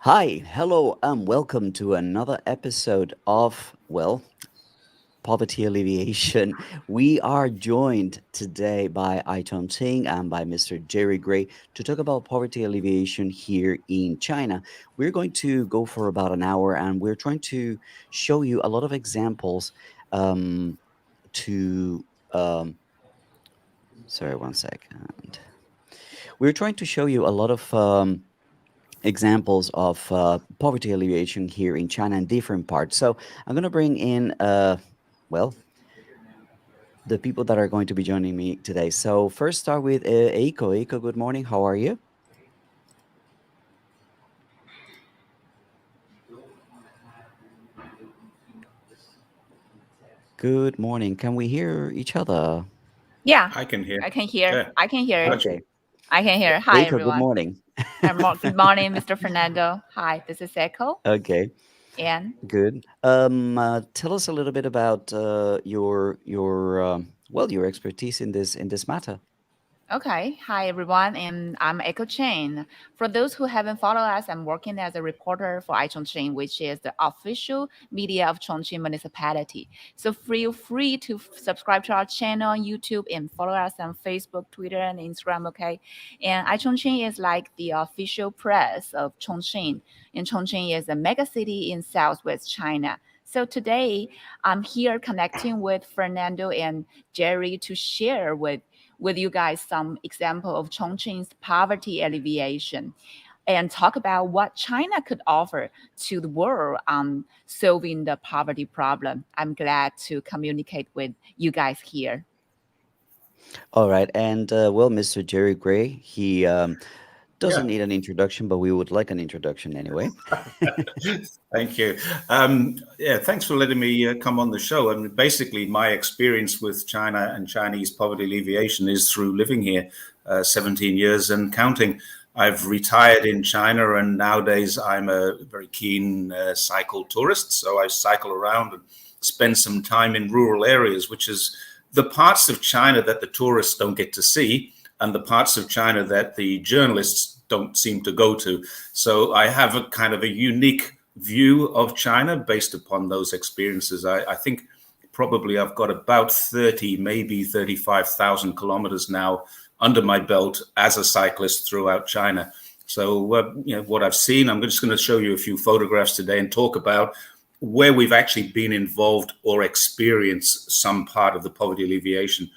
Hi, hello, and welcome to another episode of, Poverty Alleviation. We are joined today by iChongqing and by Mr. Jerry Gray to talk about poverty alleviation here in China. We're going to go for about an hour and we're trying to show you a lot of examples um, to. Sorry, one second. We're trying to show you a lot of examples of poverty alleviation here in China in different parts. So I'm going to bring in, well, the people that are going to be joining me today. So first, start with Eiko. Eiko, good morning. How are you? Good morning. Can we hear each other? Yeah, I can hear. I can hear. Yeah, I can hear. got you. Okay. I can hear. Hi, Eiko, good everyone. morning. Good morning, Mr. Fernando. Hi, this is Echo. Okay, And good. Tell us a little bit about your expertise in this matter. okay, hi everyone, and I'm Echo Chen. For those who haven't followed us, I'm working as a reporter for iChongqing, which is the official media of Chongqing Municipality. So feel free to subscribe to our channel on YouTube and follow us on Facebook, Twitter, and Instagram. Okay, and iChongqing is like the official press of Chongqing, and Chongqing is a mega city in Southwest China. So today, I'm here connecting with Fernando and Jerry to share with you guys some example of Chongqing's poverty alleviation and talk about what China could offer to the world on solving the poverty problem. I'm glad to communicate with you guys here. All right, and Mr. Jerry Gray, he doesn't Yeah, need an introduction, but we would like an introduction anyway. thank you. Yeah, thanks for letting me come on the show. And basically, my experience with China and Chinese poverty alleviation is through living here 17 years and counting. I've retired in China, and nowadays I'm a very keen cycle tourist. So I cycle around and spend some time in rural areas, which is the parts of China that the tourists don't get to see, and the parts of China that the journalists don't seem to go to. So I have a kind of a unique view of China based upon those experiences. I think probably I've got about 30, maybe 35,000 kilometers now under my belt as a cyclist throughout China. So, what I've seen, I'm just going to show you a few photographs today and talk about where we've actually been involved or experienced some part of the poverty alleviation.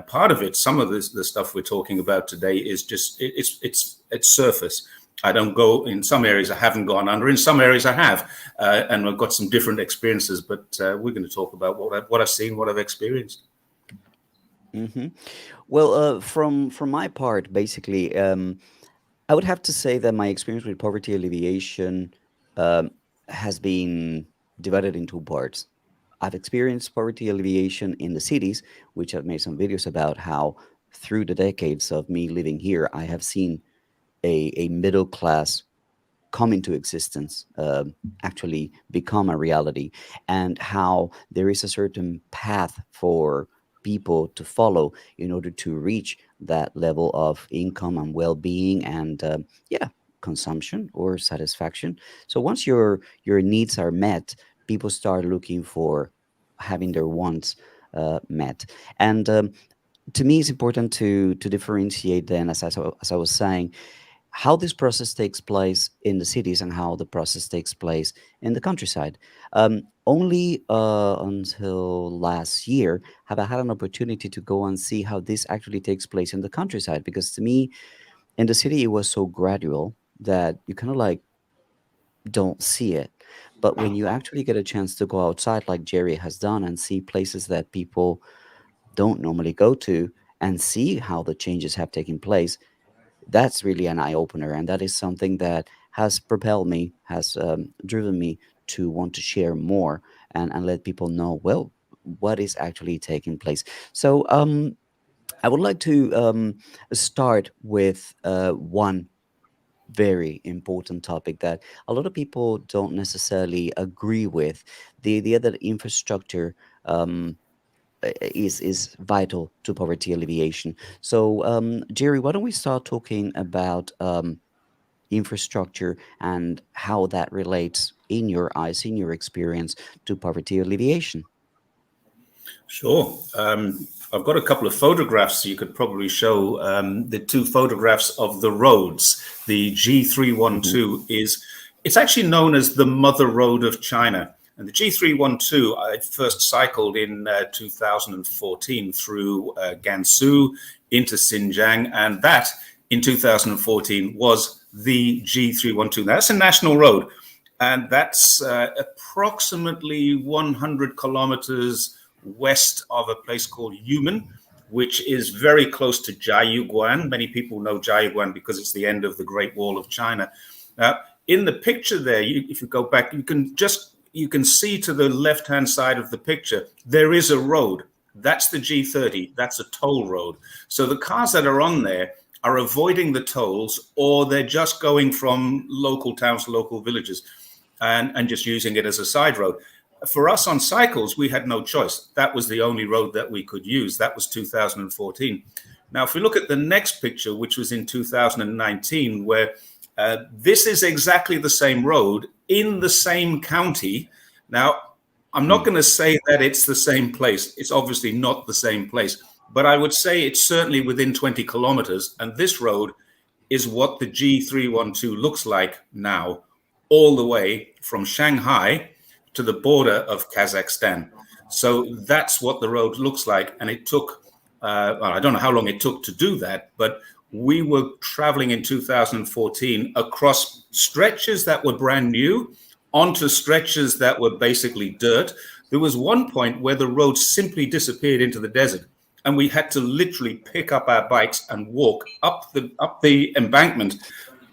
Part of it, some of the stuff we're talking about today is just it's surface. I don't go in some areas. I haven't gone under. In some areas, I have, and I've got some different experiences. But we're going to talk about what I've seen, what I've experienced. hmm from my part, basically, I would have to say that my experience with poverty alleviation um, has been divided in two parts. I've experienced poverty alleviation in the cities, which I've made some videos about how through the decades of me living here, I have seen a middle class come into existence, actually become a reality, and how there is a certain path for people to follow in order to reach that level of income and well-being and yeah, consumption or satisfaction. So once your needs are met, people start looking for having their wants met. And to me, it's important to differentiate then, as I was saying, how this process takes place in the cities and how the process takes place in the countryside. Only until last year have I had an opportunity to go and see how this actually takes place in the countryside, because to me, in the city, it was so gradual that you kind of like don't see it. But when you actually get a chance to go outside, like Jerry has done, and see places that people don't normally go to and see how the changes have taken place, that's really an eye opener, and that is something that has propelled me, has driven me to want to share more and let people know, well, what is actually taking place. So I would like to start with one very important topic that a lot of people don't necessarily agree with, the other infrastructure. Is vital to poverty alleviation. So, Jerry, why don't we start talking about infrastructure and how that relates in your eyes, in your experience, to poverty alleviation. Sure. I've got a couple of photographs you could probably show. The two photographs of the roads. The G312 it's actually known as the Mother Road of China. And the G312, I first cycled in 2014 through Gansu into Xinjiang. And that in 2014 was the G312. Now, that's a national road. And that's approximately 100 kilometers west of a place called Yumen, which is very close to Jiayuguan. Many people know Jiayuguan because it's the end of the Great Wall of China. In the picture there, if you go back, you can see to the left-hand side of the picture, there is a road. That's the G30. That's a toll road. So the cars that are on there are avoiding the tolls, or they're just going from local towns to local villages and just using it as a side road. For us on cycles, we had no choice. That was the only road that we could use. That was 2014. Now, if we look at the next picture, which was in 2019, where this is exactly the same road in the same county. Now, I'm not going to say that it's the same place. It's obviously not the same place, but I would say it's certainly within 20 kilometers. And this road is what the G312 looks like now, all the way from Shanghai to the border of Kazakhstan. So that's what the road looks like. And it took, I don't know how long it took to do that, but we were traveling in 2014 across stretches that were brand new onto stretches that were basically dirt. There was one point where the road simply disappeared into the desert, and we had to literally pick up our bikes and walk up the embankment,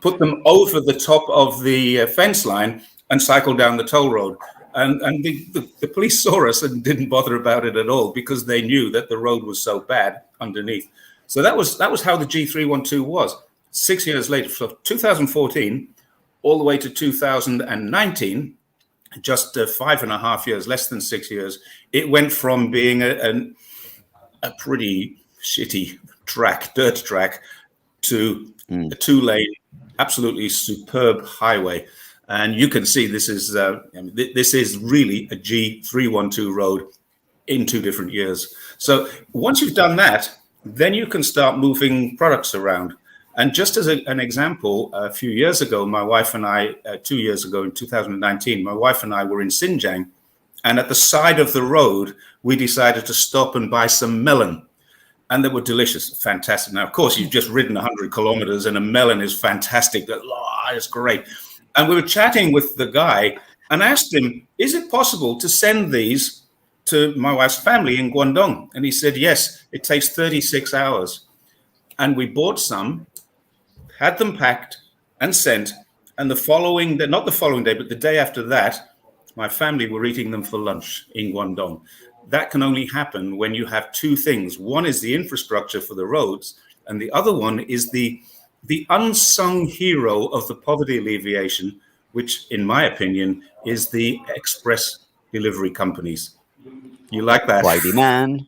put them over the top of the fence line, and cycle down the toll road. And the police saw us and didn't bother about it at all because they knew that the road was so bad underneath. So that was how the G312 was. 6 years later, so 2014, all the way to 2019, just 5.5 years, less than 6 years, it went from being a pretty shitty dirt track, to a 2-lane, absolutely superb highway. And you can see this is really a G312 road in 2 different years. So once you've done that, then you can start moving products around. And just as an example, a few years ago, my wife and I, 2 years ago in 2019, my wife and I were in Xinjiang. And at the side of the road, we decided to stop and buy some melon. And they were delicious, fantastic. Now, of course, you've just ridden 100 kilometers and a melon is fantastic. It's great. And we were chatting with the guy and asked him, is it possible to send these to my wife's family in Guangdong? And he said, yes, it takes 36 hours. And we bought some, had them packed and sent. And not the following day, but the day after that, my family were eating them for lunch in Guangdong. That can only happen when you have 2 things. One is the infrastructure for the roads, and the other one is the unsung hero of the poverty alleviation, which, in my opinion, is the express delivery companies. You like that? Whitey man.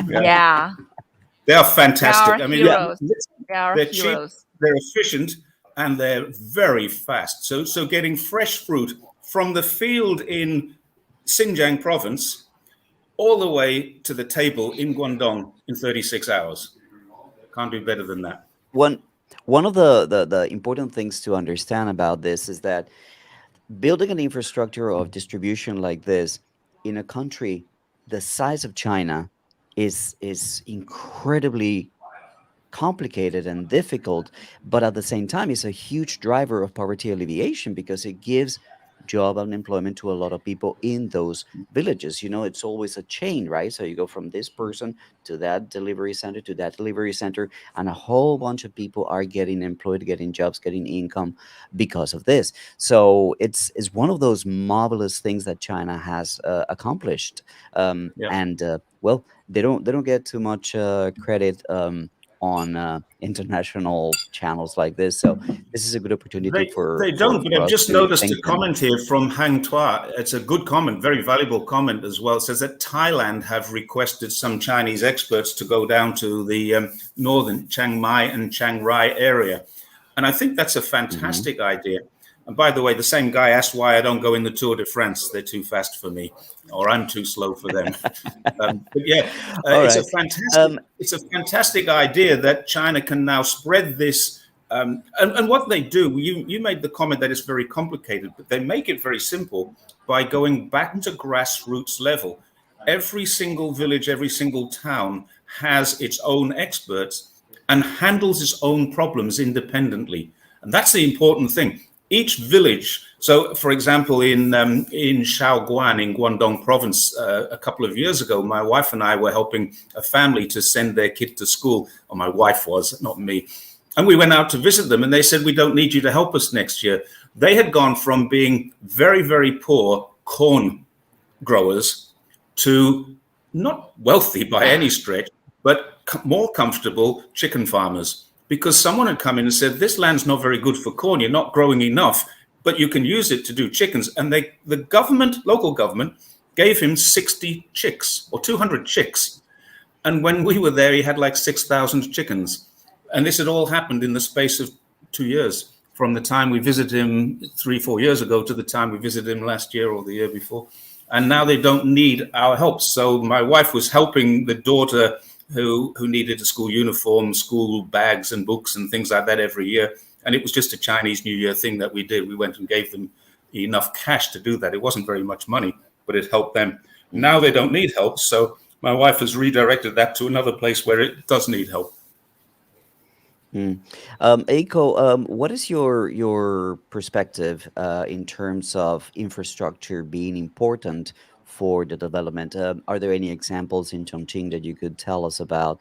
Yeah. They are fantastic. They are heroes. They're cheap, they're efficient, and they're very fast. So getting fresh fruit from the field in Xinjiang province all the way to the table in Guangdong in 36 hours. Can't do better than that. One of the important things to understand about this is that building an infrastructure of distribution like this in a country the size of China is incredibly complicated and difficult, but at the same time, it's a huge driver of poverty alleviation because it gives job and employment to a lot of people in those villages. It's always a chain, right? So you go from this person to that delivery center to that delivery center, and a whole bunch of people are getting employed, getting jobs, getting income because of this. So it's one of those marvelous things that China has accomplished. And well, they don't get too much credit on international channels like this. So this is a good opportunity for They don't, but I've just noticed a comment here from Hang Tua. It's a good comment, very valuable comment as well. It says that Thailand have requested some Chinese experts to go down to the northern Chiang Mai and Chiang Rai area. And I think that's a fantastic idea. And by the way, the same guy asked why I don't go in the Tour de France. They're too fast for me, or I'm too slow for them. But yeah, it's a fantastic idea that China can now spread this. And what they do, you made the comment that it's very complicated, but they make it very simple by going back to grassroots level. Every single village, every single town has its own experts and handles its own problems independently. And that's the important thing. Each village, so for example, in Shaoguan in Guangdong province, a couple of years ago, my wife and I were helping a family to send their kid to school, or my wife was, not me. And we went out to visit them and they said, we don't need you to help us next year. They had gone from being very, very poor corn growers to not wealthy by any stretch, but more comfortable chicken farmers. Because someone had come in and said, this land's not very good for corn. You're not growing enough, but you can use it to do chickens. And the government, local government, gave him 60 chicks or 200 chicks. And when we were there, he had like 6,000 chickens. And this had all happened in the space of 2 years, from the time we visited him 3-4 years ago to the time we visited him last year or the year before. And now they don't need our help. So my wife was helping the daughter who needed a school uniform, school bags and books and things like that every year. And it was just a Chinese New Year thing that we did. We went and gave them enough cash to do that. It wasn't very much money, but it helped them. Now they don't need help. So my wife has redirected that to another place where it does need help. Eiko, what is your perspective in terms of infrastructure being important for the development? Are there any examples in Chongqing that you could tell us about?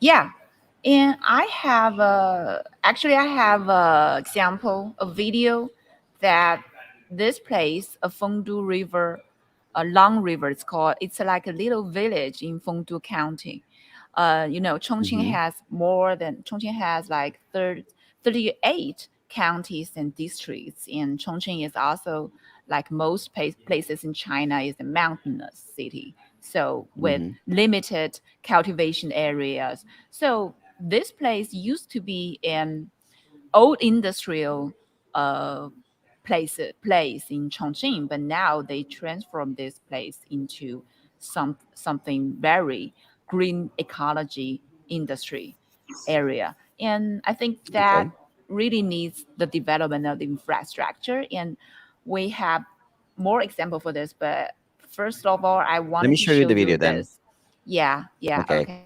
Yeah, and I have a example, a video that this place, a Fengdu River, a long river. It's like a little village in Fengdu County. Chongqing has like 38 counties and districts, and Chongqing is also, like most places in China, is a mountainous city. So with limited cultivation areas. So this place used to be an old industrial place in Chongqing, but now they transform this place into something very green ecology industry area. And I think that really needs the development of the infrastructure. And we have more example for this, but first of all, I want to show you the video then. this. Yeah, okay.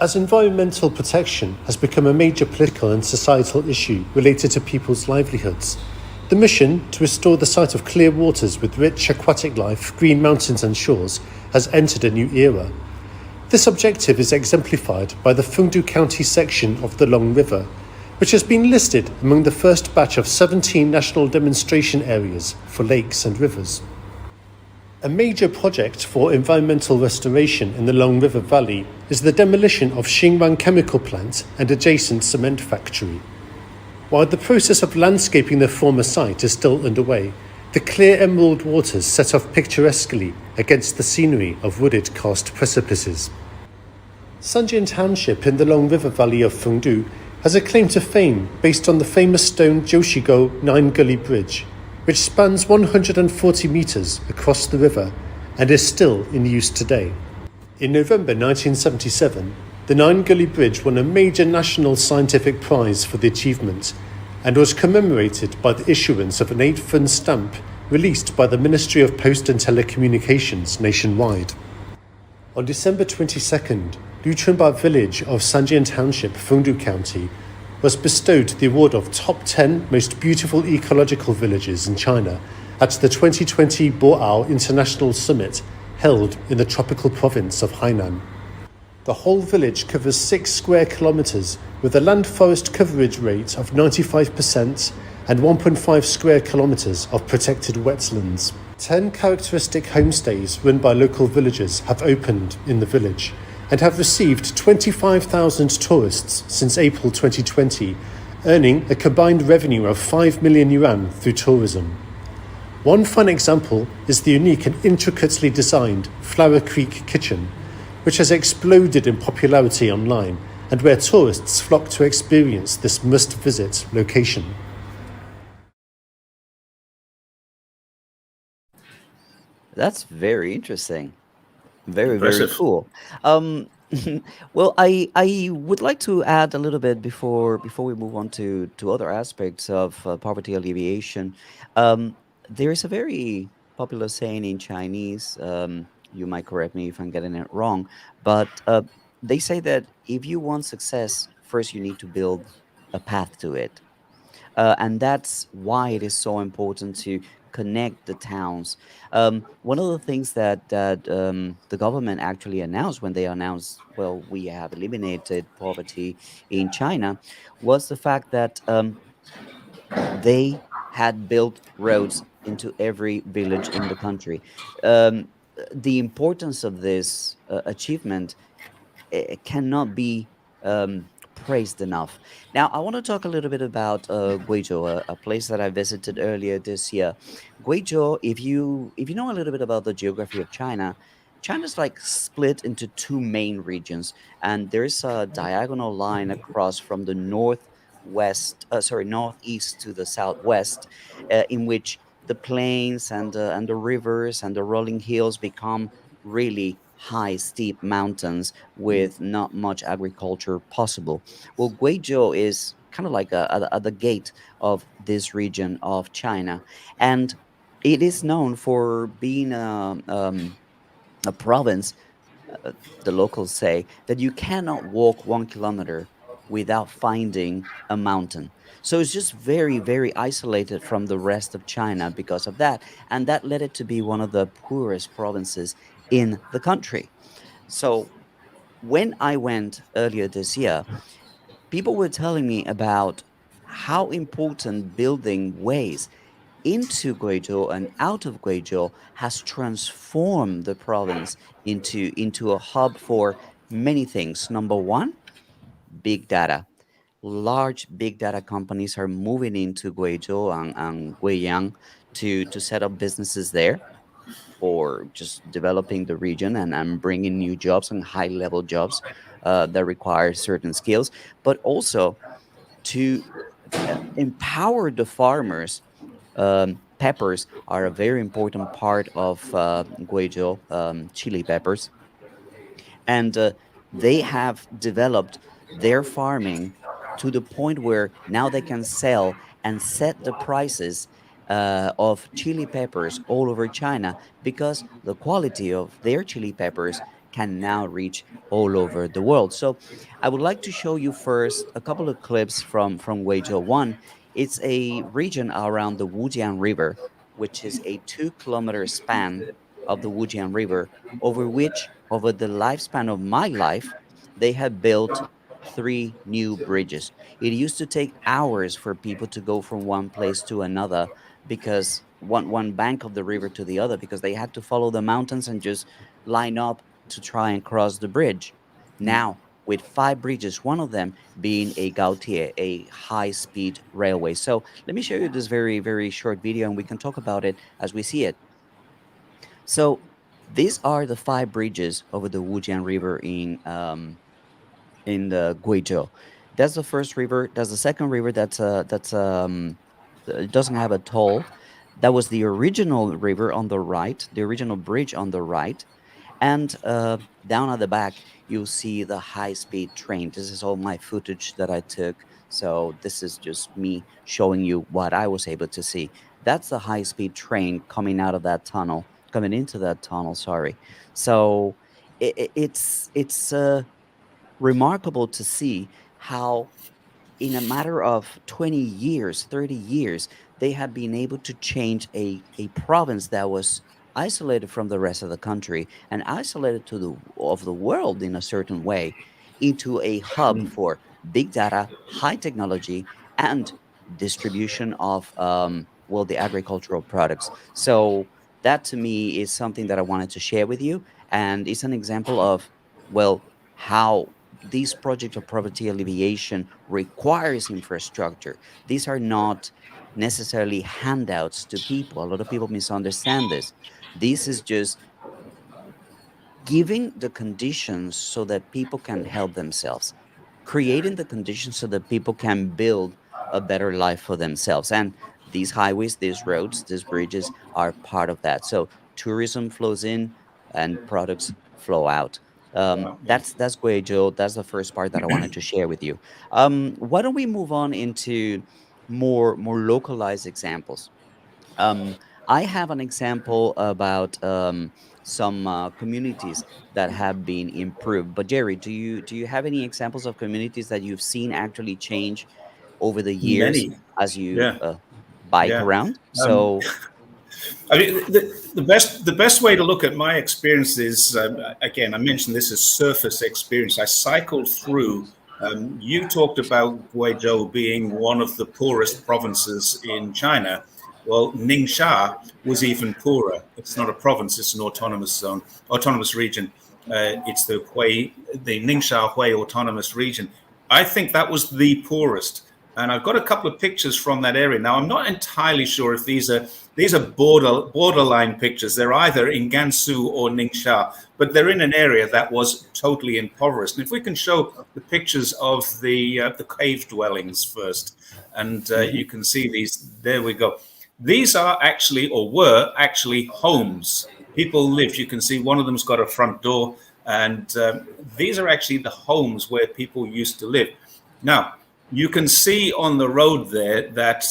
As environmental protection has become a major political and societal issue related to people's livelihoods, the mission to restore the site of clear waters with rich aquatic life, green mountains and shores has entered a new era. This objective is exemplified by the Fengdu County section of the Long River, which has been listed among the first batch of 17 national demonstration areas for lakes and rivers. A major project for environmental restoration in the Long River Valley is the demolition of Xingyuan chemical plant and adjacent cement factory. While the process of landscaping the former site is still underway, the clear emerald waters set off picturesquely against the scenery of wooded karst precipices. Sanjian Township in the Long River Valley of Fengdu has a claim to fame based on the famous stone Jiushigo 9-gully bridge, which spans 140 metres across the river and is still in use today. In November 1977, the 9-gully bridge won a major national scientific prize for the achievement and was commemorated by the issuance of an 8-fun stamp released by the Ministry of Post and Telecommunications nationwide. On December 22nd, Luchunba village of Sanjian Township, Fengdu County, was bestowed the award of Top 10 Most Beautiful Ecological Villages in China at the 2020 Boao International Summit held in the tropical province of Hainan. The whole village covers 6 square kilometres with a land forest coverage rate of 95% and 1.5 square kilometres of protected wetlands. 10 characteristic homestays run by local villagers have opened in the village and have received 25,000 tourists since April 2020, earning a combined revenue of 5 million yuan through tourism. One fun example is the unique and intricately designed Flower Creek Kitchen, which has exploded in popularity online and where tourists flock to experience this must-visit location. That's very interesting. Very, very Impressive. cool. Um, well, I would like to add a little bit before we move on to other aspects of poverty alleviation. There is a very popular saying in Chinese. You might correct me if I'm getting it wrong, but they say that if you want success, first you need to build a path to it. And that's why it is so important to connect the towns. One of the things that the government actually announced when they announced, well, we have eliminated poverty in China, was the fact that they had built roads into every village in the country. Um, the importance of this achievement cannot be praised enough. Now, I want to talk a little bit about Guizhou, a place that I visited earlier this year. Guizhou, if you know a little bit about the geography of China, China's like split into two main regions, and there's a diagonal line across from the northeast to the southwest, in which the plains and the rivers and the rolling hills become really high, steep mountains with not much agriculture possible. Well, Guizhou is kind of like at the gate of this region of China, and it is known for being a province. uh, the locals say that you cannot walk 1 kilometer without finding a mountain. So it's just very, very isolated from the rest of China because of that. And that led it to be one of the poorest provinces in the country. So when I went earlier this year, people were telling me about how important building ways into Guizhou and out of Guizhou has transformed the province into a hub for many things. Number one, big data. Large big data companies are moving into Guizhou and Guiyang to set up businesses there or just developing the region and bringing new jobs and high level jobs that require certain skills, but also to empower the farmers. Peppers are a very important part of Guizhou, chili peppers, and they have developed their farming to the point where now they can sell and set the prices of chili peppers all over China because the quality of their chili peppers can now reach all over the world. So I would like to show you first a couple of clips from Guizhou. One, it's a region around the Wujiang River, which is a 2 kilometer span of the Wujiang River over which, over the lifespan of my life, they have built three new bridges. It used to take hours for people to go from one place to another because one bank of the river to the other because they had to follow the mountains and just line up to try and cross the bridge. Now, with five bridges, one of them being a Gautier, a high speed railway. So let me show you this very, very short video and we can talk about it as we see it. So these are the five bridges over the Wujiang River in the Guizhou. That's the first river. That's the second river. It doesn't have a toll. That was the original river on the right, the original bridge on the right, and down at the back, you'll see the high speed train. This is all my footage that I took. So this is just me showing you what I was able to see. That's the high speed train coming out of that tunnel, coming into that tunnel, sorry. So it's remarkable to see how in a matter of 20 years, 30 years, they have been able to change a province that was isolated from the rest of the country and isolated to the world in a certain way into a hub for big data, high technology, and distribution of well the agricultural products. So that to me is something that I wanted to share with you, and it's an example of well how these projects of poverty alleviation requires infrastructure. These are not necessarily handouts to people. A lot of people misunderstand this. This is just giving the conditions so that people can help themselves, creating the conditions so that people can build a better life for themselves. And these highways, these roads, these bridges are part of that. So tourism flows in and products flow out. Yeah. That's great, Joe. That's the first part that I wanted to share with you. Why don't we move on into more localized examples? Um, I have an example about some communities that have been improved. But Jerry, do you have any examples of communities that you've seen actually change over the years Many. as you Yeah. bike Yeah. around? Um, So, I mean, the best way to look at my experience is, again, I mentioned this as surface experience. I cycled through. You talked about Guizhou being one of the poorest provinces in China. Well, Ningxia was even poorer. It's not a province; it's an autonomous zone, autonomous region. It's the Ningxia Hui Autonomous Region. I think that was the poorest. And I've got a couple of pictures from that area. Now, I'm not entirely sure if these are borderline pictures. They're either in Gansu or Ningxia, but they're in an area that was totally impoverished. And if we can show the pictures of the cave dwellings first, and mhm, you can see these. There we go. These are actually, or were actually, homes. People live. You can see one of them's got a front door, and these are actually the homes where people used to live. Now, you can see on the road there that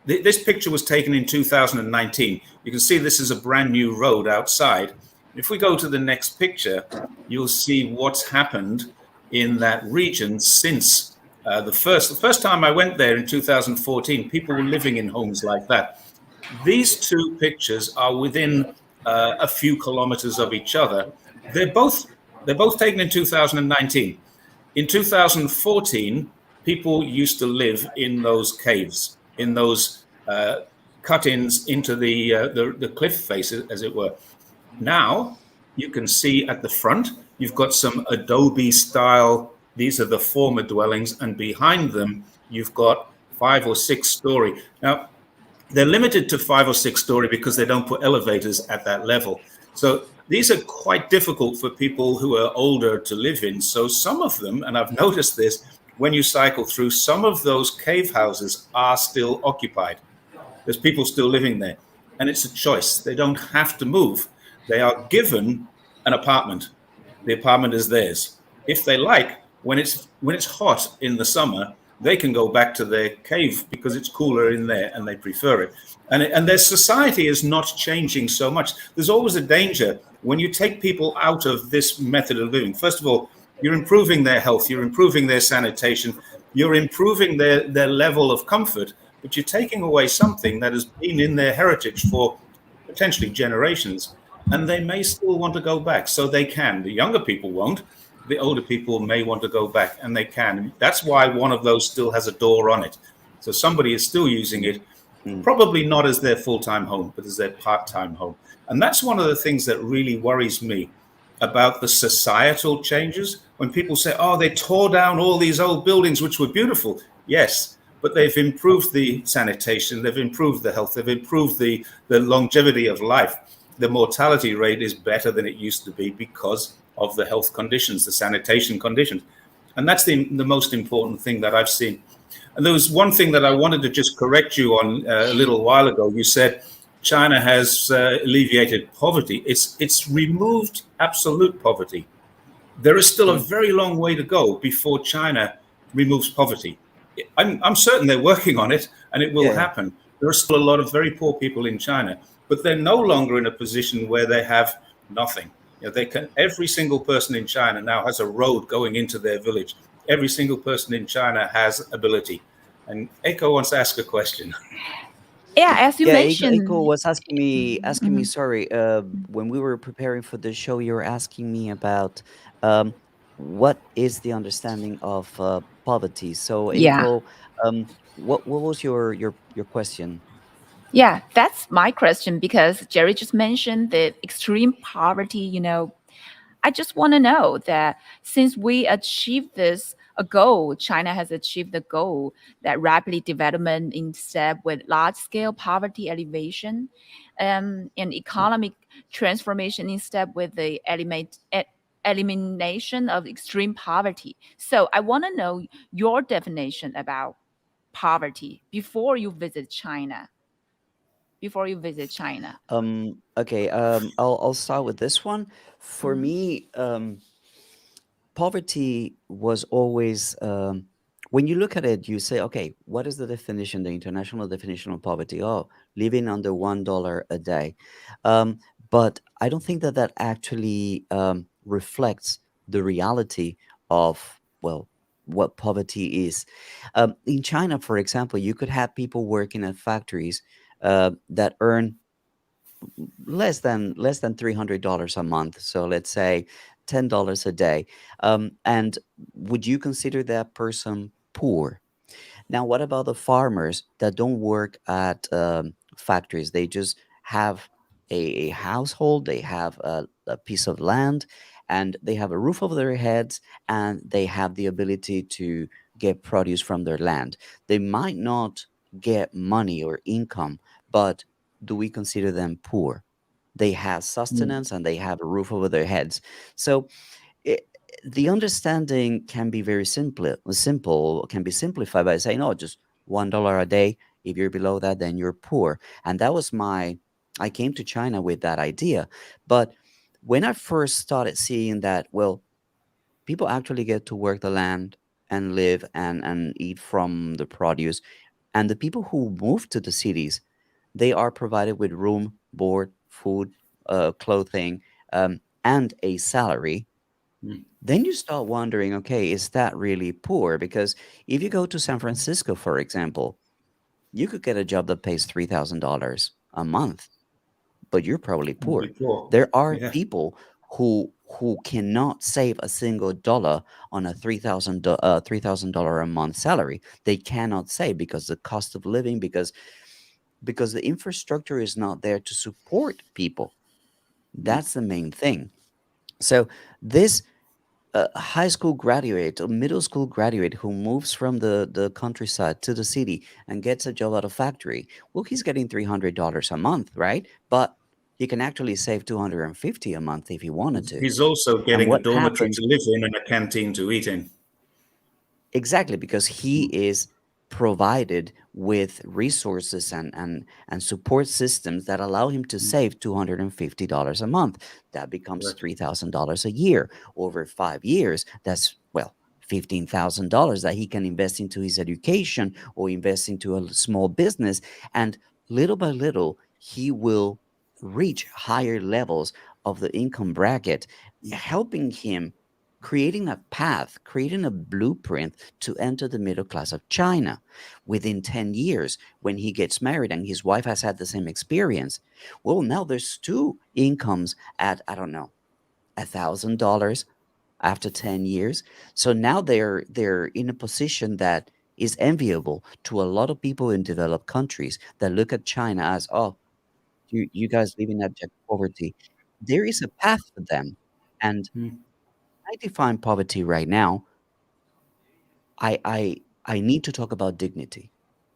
this picture was taken in 2019. You can see this is a brand new road outside. If we go to the next picture, you'll see what's happened in that region since the first time I went there in 2014. People were living in homes like that. These two pictures are within a few kilometers of each other. They're both they're both taken in 2019. In 2014, people used to live in those caves, in those cut-ins into the cliff face, as it were. Now you can see at the front, you've got some adobe style. These are the former dwellings, and behind them, you've got 5 or 6 story. Now, they're limited to 5 or 6 story because they don't put elevators at that level. So these are quite difficult for people who are older to live in. So some of them, and I've noticed this when you cycle through, some of those cave houses are still occupied. There's people still living there. And it's a choice. They don't have to move. They are given an apartment. The apartment is theirs. If they like, when it's hot in the summer, they can go back to their cave because it's cooler in there and they prefer it. And their society is not changing so much. There's always a danger when you take people out of this method of living. First of all, you're improving their health, you're improving their sanitation, you're improving their level of comfort, but you're taking away something that has been in their heritage for potentially generations, and they may still want to go back. So they can. The younger people won't. The older people may want to go back, and they can. That's why one of those still has a door on it. So somebody is still using it, mm, probably not as their full-time home, but as their part-time home. And that's one of the things that really worries me about the societal changes. When people say, oh, they tore down all these old buildings, which were beautiful. Yes, but they've improved the sanitation, they've improved the health, they've improved the longevity of life. The mortality rate is better than it used to be because of the health conditions, the sanitation conditions. And that's the most important thing that I've seen. And there was one thing that I wanted to just correct you on a little while ago. You said China has alleviated poverty. It's removed absolute poverty. There is still a mm, very long way to go before China removes poverty. I'm certain they're working on it, and it will yeah. happen. There are still a lot of very poor people in China, but they're no longer in a position where they have nothing. They can. Every single person in China now has a road going into their village. Every single person in China has ability. And Eiko wants to ask a question. Yeah, as you Yeah, Eiko mentioned. was asking me, Mhm. sorry, when we were preparing for the show, you were asking me about um, what is the understanding of poverty. So, Yeah. Eiko, what was your question? Yeah, that's my question because Jerry just mentioned the extreme poverty. I just want to know that since we achieved this a goal. China has achieved the goal that rapid development in step with large-scale poverty alleviation, and economic transformation in step with the elimination of extreme poverty. So I want to know your definition about poverty before you visit China. Before you visit China. Okay. I'll start with this one. For Mhm. me, poverty was always when you look at it, you say, okay, what is the definition, the international definition of poverty? Oh, living under $1 a day. Um, but I don't think that that actually reflects the reality of, well, what poverty is. In China, for example, you could have people working at factories that earn less than $300 a month. So let's say $10 a day. And would you consider that person poor? Now, what about the farmers that don't work at factories? They just have a household, they have a piece of land, and they have a roof over their heads, and they have the ability to get produce from their land. They might not get money or income, but do we consider them poor? They have Mm. sustenance and they have a roof over their heads. So it, the understanding can be very simple, can be simplified by saying, oh, just $1 a day. If you're below that, then you're poor. And that was I came to China with that idea. But when I first started seeing that, well, people actually get to work the land and live and eat from the produce. And the people who move to the cities, they are provided with room, board, food, clothing, and a salary. Mm. Then you start wondering, okay, is that really poor? Because if you go to San Francisco, for example, you could get a job that pays $3,000 a month, but you're probably poor. Before. There are Yeah. people who cannot save a single dollar on a $3,000 a month salary. They cannot save because the cost of living, because the infrastructure is not there to support people. Mm. That's the main thing. So this high school graduate or middle school graduate who moves from the countryside to the city and gets a job at a factory, well, he's getting $300 a month, right? But he can actually save 250 a month if he wanted to. He's also And getting a what dormitory happens to live in and a canteen to eat in. exactly because he Mm. is provided with resources and support systems that allow him to Mm. save $250 a month. That becomes Correct. $3,000 a year. Over 5 years, that's, well, $15,000 that he can invest into his education or invest into a small business. And little by little, he will reach higher levels of the income bracket, helping him, creating a path, creating a blueprint to enter the middle class of China. Within 10 years, when he gets married and his wife has had the same experience, well, now there's two incomes at, I don't know, $1,000 after 10 years. So now they're in a position that is enviable to a lot of people in developed countries that look at China as, oh, you guys live in abject poverty. There is a path for them. And Mm. I define poverty right now. I need to talk about dignity.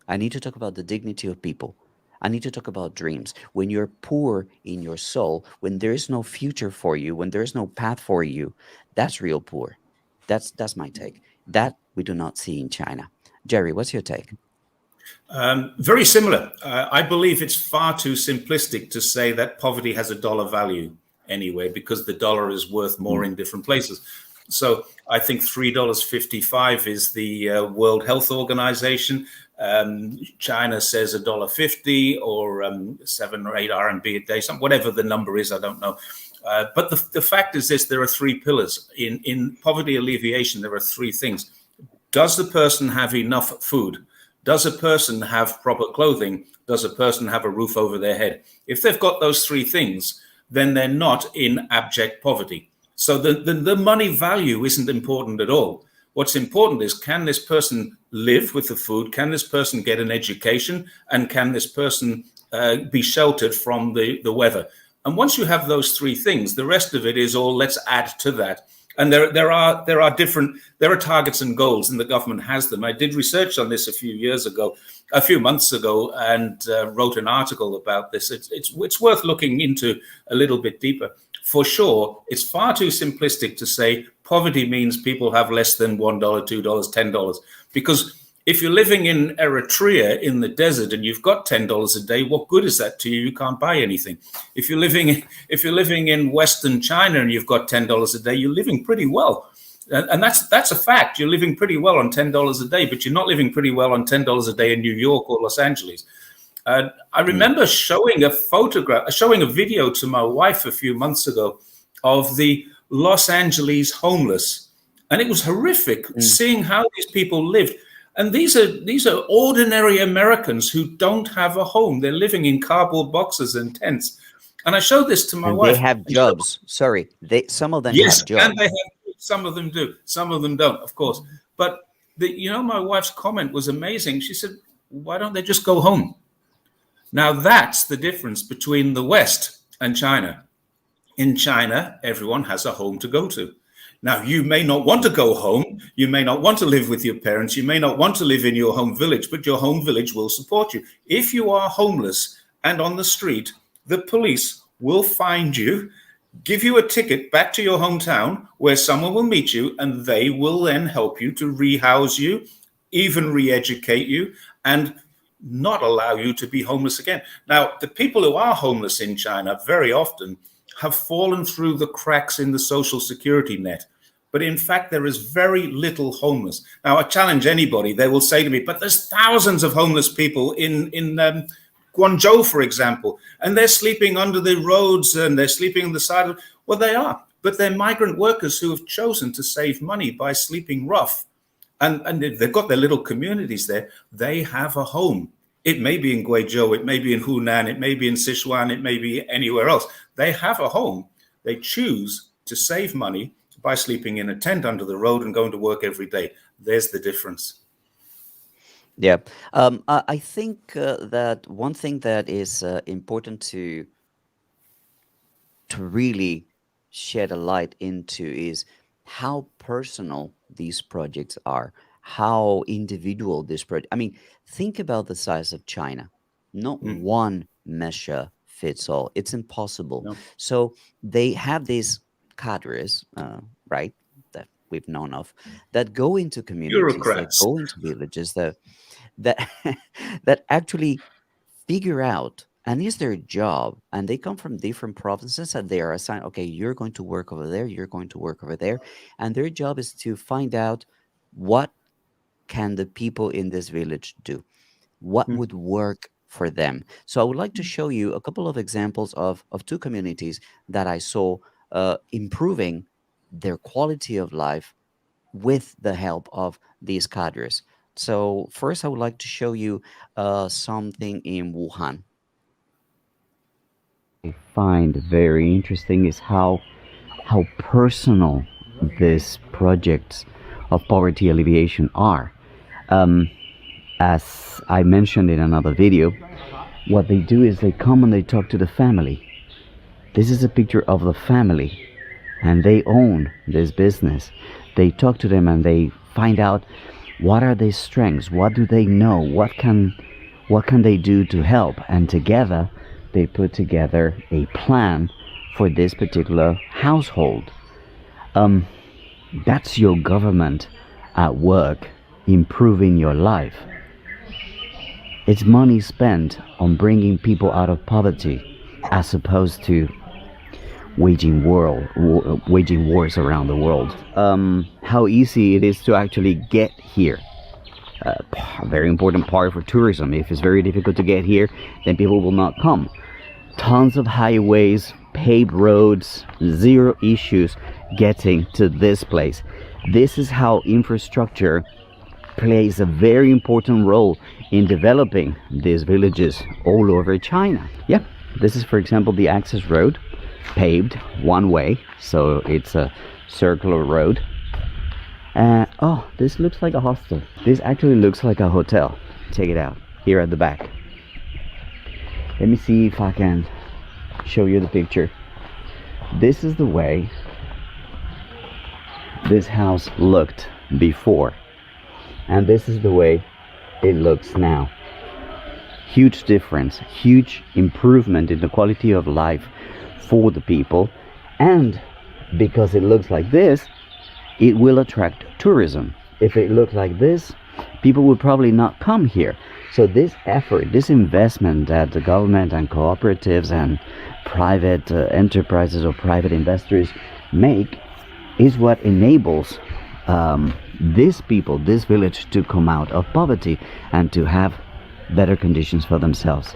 I need to talk about the dignity of people. I need to talk about dreams. When you're poor in your soul, when there is no future for you, when there is no path for you, that's real poor. That's my take. That we do not see in China. Jerry, what's your take? Very similar. I believe it's far too simplistic to say that poverty has a dollar value anyway, because the dollar is worth more Mm, in different places. So I think $3.55 is the World Health Organization. China says $1.50 or 7 or 8 RMB a day, whatever the number is, I don't know. But the fact is this: there are three pillars in poverty alleviation. There are three things. Does the person have enough food? Does a person have proper clothing? Does a person have a roof over their head? If they've got those three things, then they're not in abject poverty. So the money value isn't important at all. What's important is, can this person live with the food? Can this person get an education? And can this person be sheltered from the weather? And once you have those three things, the rest of it is all let's add to that. And there are targets and goals, and the government has them. I did research on this a few months ago, and wrote an article about this. It's worth looking into a little bit deeper. For sure, it's far too simplistic to say poverty means people have less than $1, $2, $10, because if you're living in Eritrea in the desert and you've got $10 a day, what good is that to you? You can't buy anything. If you're living in Western China and you've got $10 a day, you're living pretty well. And that's a fact. You're living pretty well on $10 a day, but you're not living pretty well on $10 a day in New York or Los Angeles. I remember showing a video to my wife a few months ago of the Los Angeles homeless. And it was horrific seeing how these people lived. And these are ordinary Americans who don't have a home. They're living in cardboard boxes and tents. And I showed this to my wife. They have jobs. Sorry, some of them have jobs. Yes, and they have. Some of them do. Some of them don't, of course. But my wife's comment was amazing. She said, "Why don't they just go home?" Now that's the difference between the West and China. In China, everyone has a home to go to. Now, you may not want to go home. You may not want to live with your parents. You may not want to live in your home village, but your home village will support you. If you are homeless and on the street, the police will find you, give you a ticket back to your hometown where someone will meet you, and they will then help you to rehouse you, even re-educate you, and not allow you to be homeless again. Now, the people who are homeless in China very often have fallen through the cracks in the social security net. But in fact, there is very little homeless. Now, I challenge anybody. They will say to me, but there's thousands of homeless people in Guangzhou, for example, and they're sleeping under the roads and they're sleeping on the side of... Well, they are, but they're migrant workers who have chosen to save money by sleeping rough. And they've got their little communities there. They have a home. It may be in Guizhou, it may be in Hunan, it may be in Sichuan, it may be anywhere else. They have a home. They choose to save money by sleeping in a tent under the road and going to work every day. There's the difference. Yeah. I think that one thing that is important to really shed a light into is how personal these projects are, how individual this project. I mean, think about the size of China. Not one measure fits all. It's impossible. No. So they have these cadres, right, that we've known of, that go into communities, bureaucrats, that go into villages, that that actually figure out, and it's their job, and they come from different provinces and they are assigned, okay, you're going to work over there, you're going to work over there, and their job is to find out what can the people in this village do, what would work for them. So I would like to show you a couple of examples of two communities that I saw improving their quality of life with the help of these cadres. So first I would like to show you something in Wuhan. I find very interesting is how personal these projects of poverty alleviation are. As I mentioned in another video, what they do is they come and they talk to the family. This is a picture of the family, and they own this business. They talk to them and they find out what are their strengths, what do they know, what can they do to help, and together they put together a plan for this particular household. That's your government at work, improving your life. It's money spent on bringing people out of poverty, as opposed to waging wars around the world. How easy it is to actually get here. A very important part for tourism. If it's very difficult to get here, then people will not come. Tons of highways, paved roads, zero issues getting to this place. This is how infrastructure plays a very important role in developing these villages all over China. Yeah, this is, for example, the access road, paved one way, so it's a circular road. Oh, this looks like a hostel. This actually looks like a hotel. Check it out, here at the back. Let me see if I can show you the picture. This is the way this house looked before, and this is the way it looks now. Huge difference, huge improvement in the quality of life for the people. And because it looks like this, it will attract tourism. If it looked like this, people would probably not come here. So this effort, this investment that the government and cooperatives and private enterprises or private investors make is what enables these people, this village, to come out of poverty and to have better conditions for themselves.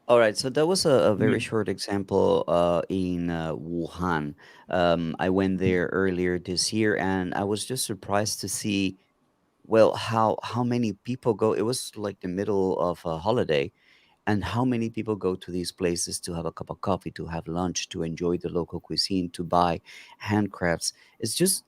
All right, so that was a very short example in Wuhan. I went there earlier this year, and I was just surprised to see, well, how many people go. It was like the middle of a holiday, and how many people go to these places to have a cup of coffee, to have lunch, to enjoy the local cuisine, to buy handcrafts. It's just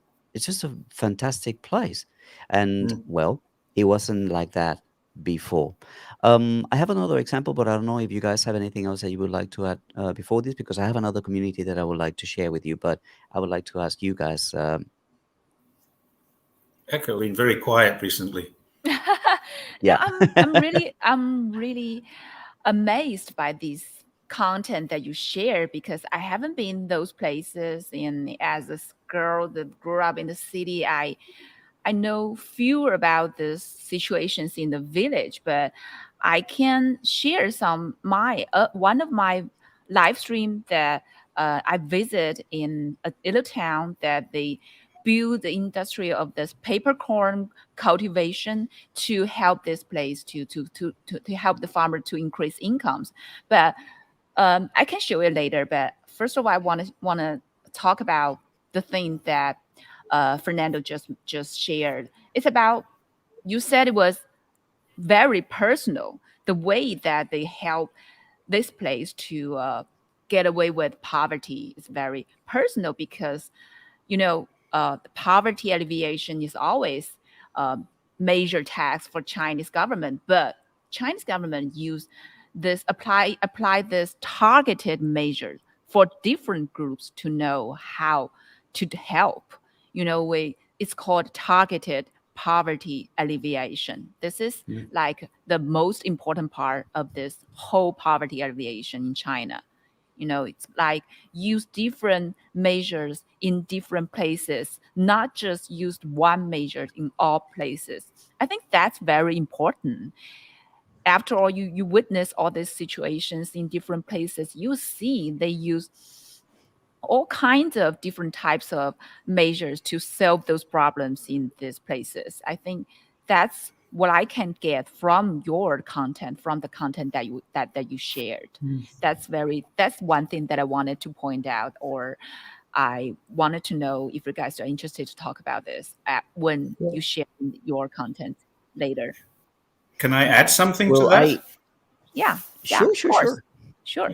a fantastic place. And well, it wasn't like that before. I have another example, but I don't know if you guys have anything else that you would like to add before this, because I have another community that I would like to share with you, but I would like to ask you guys. Eiko been very quiet recently. Yeah, I'm really amazed by this content that you share, because I haven't been in those places. And as a girl that grew up in the city, I know fewer about the situations in the village, but I can share some one of my live stream that I visit in a little town that they build the industry of this paper corn cultivation to help this place to help the farmer to increase incomes. But I can show it later. But first of all, I want to talk about the thing that Fernando just shared. It's about, you said it was very personal. The way that they help this place to get away with poverty is very personal, because the poverty alleviation is always a major task for Chinese government, but Chinese government apply this targeted measures for different groups to know how to help. It's called targeted poverty alleviation. This is like the most important part of this whole poverty alleviation in China. It's like use different measures in different places, not just use one measure in all places. I think that's very important. After all, you witness all these situations in different places. You see they use all kinds of different types of measures to solve those problems in these places. I think that's what I can get from your content, from the content that you shared. That's one thing that I wanted to point out, or I wanted to know if you guys are interested to talk about this when you share your content later. Can I add something to Well, that? Yeah, Sure, of sure, course. sure. Sure.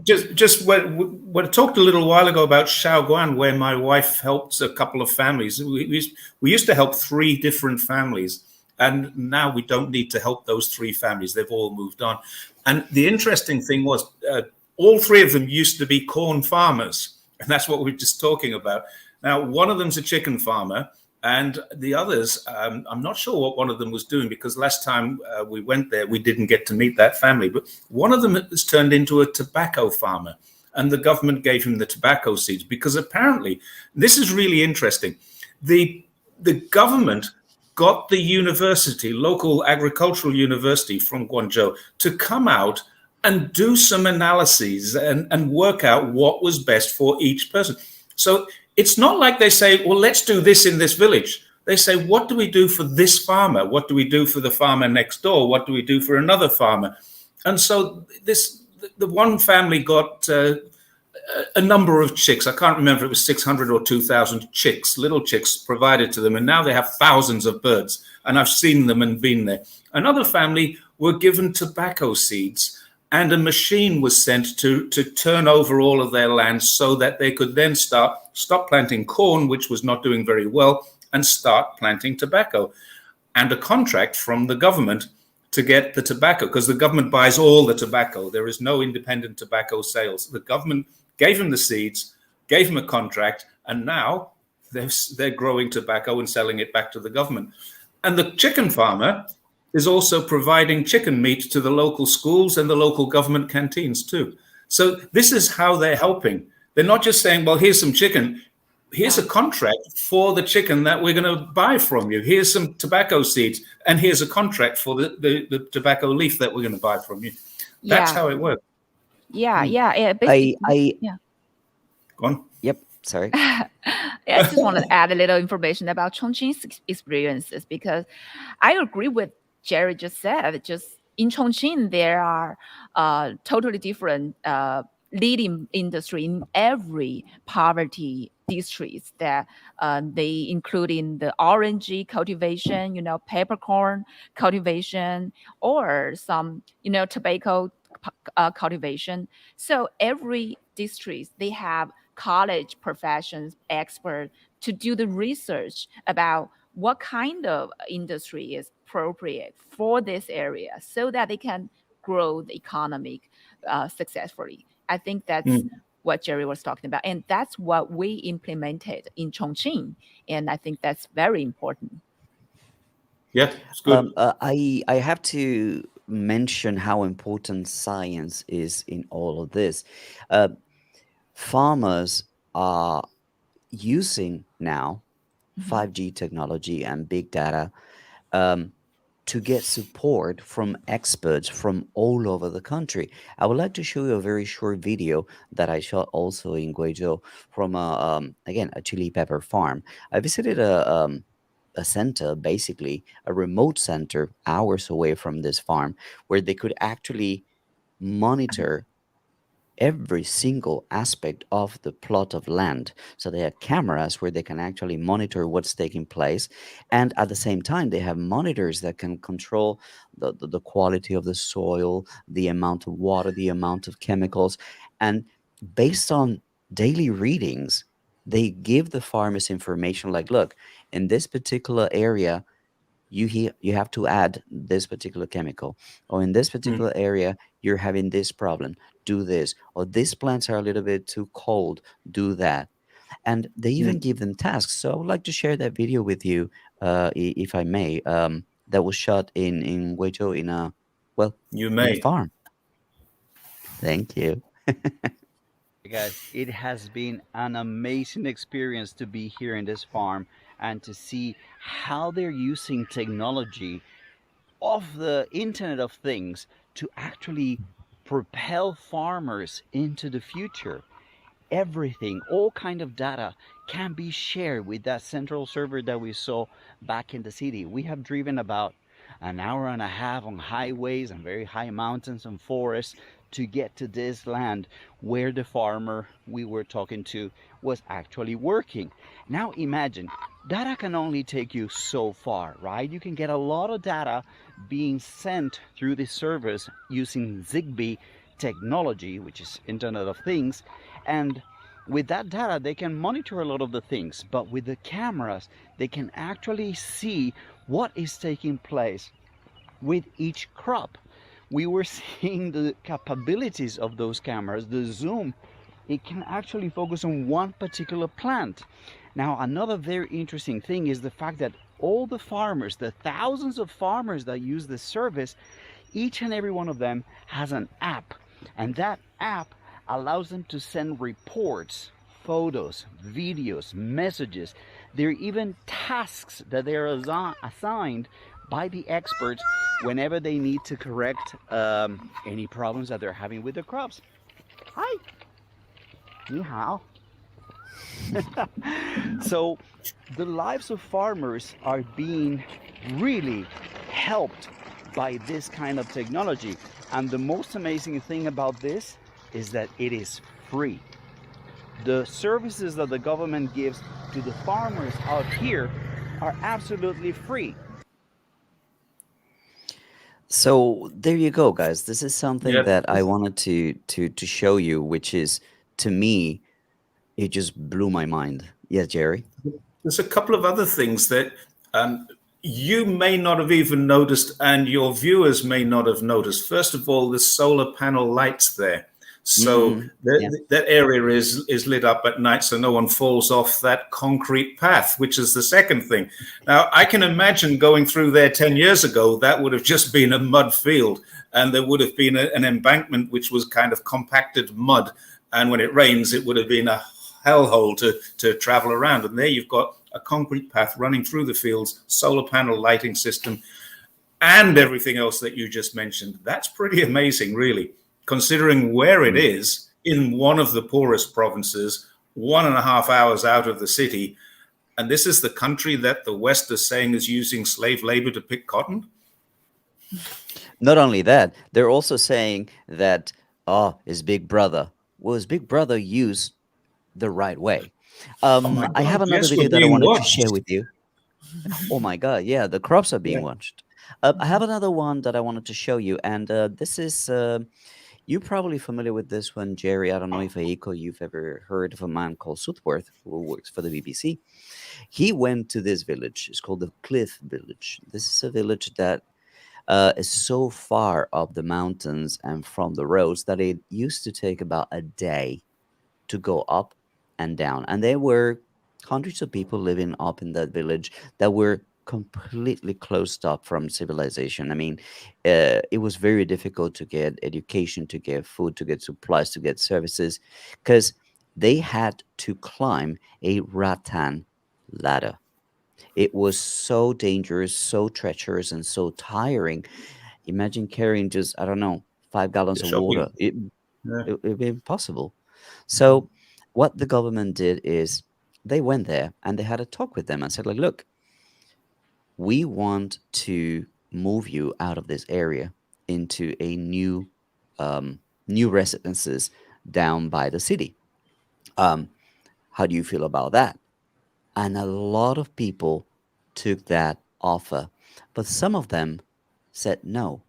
Just what I talked a little while ago about Shaoguan, where my wife helped a couple of families. We used to help 3 different families, and now we don't need to help those 3 families. They've all moved on. And the interesting thing was, all 3 of them used to be corn farmers, and that's what we're just talking about. Now, one of them's a chicken farmer, and the others, I'm not sure what one of them was doing, because last time we went there, we didn't get to meet that family. But one of them has turned into a tobacco farmer, and the government gave him the tobacco seeds, because apparently, this is really interesting, the government got the university, local agricultural university from Guangzhou, to come out and do some analyses and work out what was best for each person. So it's not like they say, well, let's do this in this village. They say, what do we do for this farmer? What do we do for the farmer next door? What do we do for another farmer? And so the one family got a number of chicks. I can't remember if it was 600 or 2,000 chicks, little chicks provided to them. And now they have thousands of birds. And I've seen them and been there. Another family were given tobacco seeds, and a machine was sent to turn over all of their land so that they could then stop planting corn, which was not doing very well, and start planting tobacco. And a contract from the government to get the tobacco, because the government buys all the tobacco. There is no independent tobacco sales. The government gave him the seeds, gave him a contract, and now they're growing tobacco and selling it back to the government. And the chicken farmer is also providing chicken meat to the local schools and the local government canteens too. So this is how they're helping. They're not just saying, well, here's some chicken. Here's a contract for the chicken that we're going to buy from you. Here's some tobacco seeds, and here's a contract for the tobacco leaf that we're going to buy from you. That's how it works. Basically, Go on. Yep. Sorry. I just want to add a little information about Chongqing's experiences, because I agree with Jerry just said. Just in Chongqing, there are totally different leading industry in every poverty districts that they include in the orangey cultivation, peppercorn cultivation, or some, tobacco cultivation. So every district, they have college professions expert to do the research about what kind of industry is appropriate for this area so that they can grow the economic successfully. I think that's what Jerry was talking about. And that's what we implemented in Chongqing. And I think that's very important. Yeah, it's good. I have to mention how important science is in all of this. Farmers are using now 5G technology and big data to get support from experts from all over the country. I would like to show you a very short video that I shot also in Guizhou from again, a chili pepper farm. I visited a center, basically a remote center hours away from this farm, where they could actually monitor every single aspect of the plot of land. So they have cameras where they can actually monitor what's taking place. And at the same time, they have monitors that can control the quality of the soil, the amount of water, the amount of chemicals. And based on daily readings, they give the farmers information like, look, in this particular area, you have to add this particular chemical, or in this particular area you're having this problem, do this, or these plants are a little bit too cold, do that. And they even give them tasks. So I would like to share that video with you, if I may, that was shot in Guizhou, in a You in may. a farm. Thank you. Guys, it has been an amazing experience to be here in this farm and to see how they're using technology of the Internet of Things to actually propel farmers into the future. Everything, all kind of data can be shared with that central server that we saw back in the city. We have driven about an hour and a half on highways and very high mountains and forests to get to this land where the farmer we were talking to was actually working. Now imagine, data can only take you so far, right? You can get a lot of data being sent through the servers using Zigbee technology, which is Internet of Things, and with that data they can monitor a lot of the things. But with the cameras, they can actually see what is taking place with each crop. We were seeing the capabilities of those cameras, the zoom. It can actually focus on one particular plant. Now, another very interesting thing is the fact that all the farmers, the thousands of farmers that use this service, each and every one of them has an app. And that app allows them to send reports, photos, videos, messages. There are even tasks that they are assigned by the experts whenever they need to correct any problems that they're having with the crops. Hi. Ni hao. So the lives of farmers are being really helped by this kind of technology. And the most amazing thing about this is that it is free. The services that the government gives to the farmers out here are absolutely free. So there you go, guys. This is something that I wanted to show you, which is, to me, it just blew my mind. Yeah, Jerry? There's a couple of other things that you may not have even noticed, and your viewers may not have noticed. First of all, the solar panel lights there. So Yeah. that area is lit up at night, so no one falls off that concrete path, which is the second thing. Now, I can imagine going through there 10 years ago, that would have just been a mud field, and there would have been an embankment which was kind of compacted mud. And when it rains, it would have been a hellhole to travel around. And there you've got a concrete path running through the fields, solar panel lighting system, and everything else that you just mentioned. That's pretty amazing, really, considering where it is in one of the poorest provinces, 1.5 hours out of the city. And this is the country that the West is saying is using slave labor to pick cotton. Not only that, they're also saying that, oh, his big brother. Well, his big brother used the right way. Oh my I have God, another yes, we're video that I being wanted to watched. share with you. Oh my God, yeah, the crops are being Yeah. watched. I have another one that I wanted to show you, and this is you're probably familiar with this one, Jerry. I don't know if Eiko, you've ever heard of a man called Soothworth who works for the BBC. He went to this village. It's called the Cliff Village. This is a village that is so far up the mountains and from the roads that it used to take about a day to go up and down. And there were hundreds of people living up in that village that were completely closed up from civilization. I mean, it was very difficult to get education, to get food, to get supplies, to get services, because they had to climb a rattan ladder. It was so dangerous, so treacherous, and so tiring. Imagine carrying just, I don't know, 5 gallons You're of water. shocking. Yeah. It would be impossible. So what the government did is they went there and they had a talk with them and said, like, look, we want to move you out of this area into a new residences down by the city. How do you feel about that? And a lot of people took that offer, but some of them said, no,